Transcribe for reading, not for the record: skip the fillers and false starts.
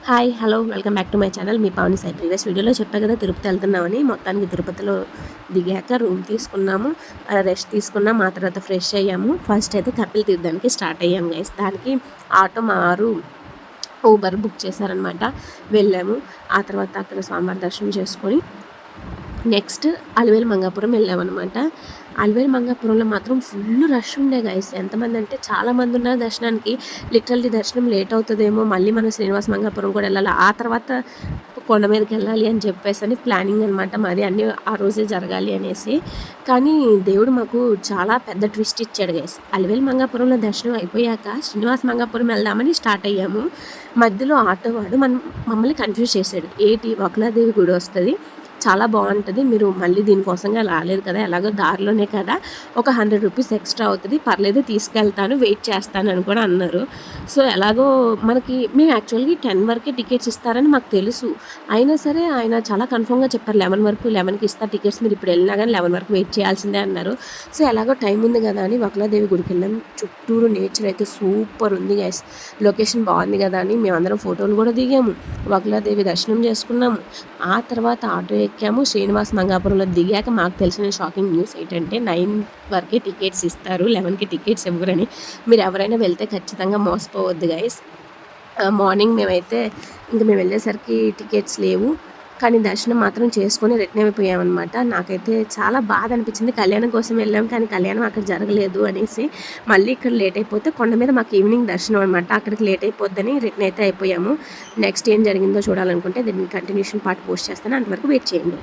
Hi hello welcome back to my channel. Me Pavani Sai. Previous వీడియోలో చెప్పా కదా తిరుపతి వెళ్తున్నామని. మొత్తానికి తిరుపతిలో దిగాక రూమ్ తీసుకున్నాము, రెస్ట్ తీసుకున్నాం. ఆ తర్వాత ఫ్రెష్ అయ్యాము. ఫస్ట్ అయితే కపిల్ తీర్థానికి స్టార్ట్ అయ్యాం గైస్. దానికి ఆటో మారు ఊబర్ బుక్ చేశారనమాట. వెళ్ళాము. ఆ తర్వాత అక్కడ స్వామివారి దర్శనం చేసుకొని నెక్స్ట్ అలివేలు మంగాపురం వెళ్ళామన్నమాట. అలివేలు మంగాపురంలో మాత్రం ఫుల్ రష్ ఉండే గైస్. ఎంతమంది అంటే చాలామంది ఉన్నారు దర్శనానికి. లిటరల్లీ దర్శనం లేట్ అవుతుందేమో, మళ్ళీ మనం శ్రీనివాస మంగాపురం కూడా వెళ్ళాలి, ఆ తర్వాత కొండ మీదకి వెళ్ళాలి అని చెప్పేసి అని ప్లానింగ్ అనమాట మాది. అన్నీ ఆ రోజే జరగాలి అనేసి. కానీ దేవుడు మాకు చాలా పెద్ద ట్విస్ట్ ఇచ్చాడు గైస్. అలివేలు మంగాపురంలో దర్శనం అయిపోయాక శ్రీనివాస మంగాపురం వెళ్దామని స్టార్ట్ అయ్యాము. మధ్యలో ఆటో వాడు మమ్మల్ని కన్ఫ్యూజ్ చేశాడు. వకులాదేవి గుడి వస్తుంది, చాలా బాగుంటుంది, మీరు మళ్ళీ దీనికోసంగా రాలేదు కదా, ఎలాగో దారిలోనే కదా, ఒక 100 రూపీస్ ఎక్స్ట్రా అవుతుంది, పర్లేదు తీసుకెళ్తాను, వెయిట్ చేస్తాను అని కూడా అన్నారు. సో ఎలాగో మేము యాక్చువల్గా 10 వరకే టికెట్స్ ఇస్తారని మాకు తెలుసు. అయినా సరే ఆయన చాలా కన్ఫర్మ్గా చెప్పారు 11 వరకు, 11కి ఇస్తా టికెట్స్, మీరు ఇప్పుడు వెళ్ళినా కానీ 11 వరకు వెయిట్ చేయాల్సిందే అన్నారు. సో ఎలాగో టైం ఉంది కదా అని వకులాదేవి గుడికి వెళ్ళాం. చుట్టూరు నేచర్ అయితే సూపర్ ఉంది గైస్. లొకేషన్ బాగుంది కదా అని మేమందరం ఫోటోలు కూడా దిగాము, వకులాదేవి దర్శనం చేసుకున్నాము. ఆ తర్వాత ఆటో ఎక్కాము. శ్రీనివాస మంగాపురంలో దిగాక మాకు తెలిసిన షాకింగ్ న్యూస్ ఏంటంటే 9 వరకే టికెట్స్ ఇస్తారు, 11కి టికెట్స్ ఇవ్వరని. మీరు ఎవరైనా వెళ్తే ఖచ్చితంగా మోసపోవద్దు గైస్. మార్నింగ్ మేము వెళ్ళేసరికి టికెట్స్ లేవు, కానీ దర్శనం మాత్రం చేసుకొని రిటర్న్ అయిపోయామన్నమాట. నాకైతే చాలా బాధ అనిపించింది. కళ్యాణం కోసం వెళ్ళాం కానీ కళ్యాణం అక్కడ జరగలేదు అనేసి మళ్ళీ ఇక్కడ లేట్ అయిపోతే కొండ మీద మాకు ఈవినింగ్ దర్శనం అనమాట, అక్కడికి లేట్ అయిపోద్దని రిటర్న్ అయితే అయిపోయాము. నెక్స్ట్ ఏం జరిగిందో చూడాలనుకుంటే దీన్ని కంటిన్యూషన్ పార్ట్ పోస్ట్ చేస్తాను, అంతవరకు వెయిట్ చేయండి.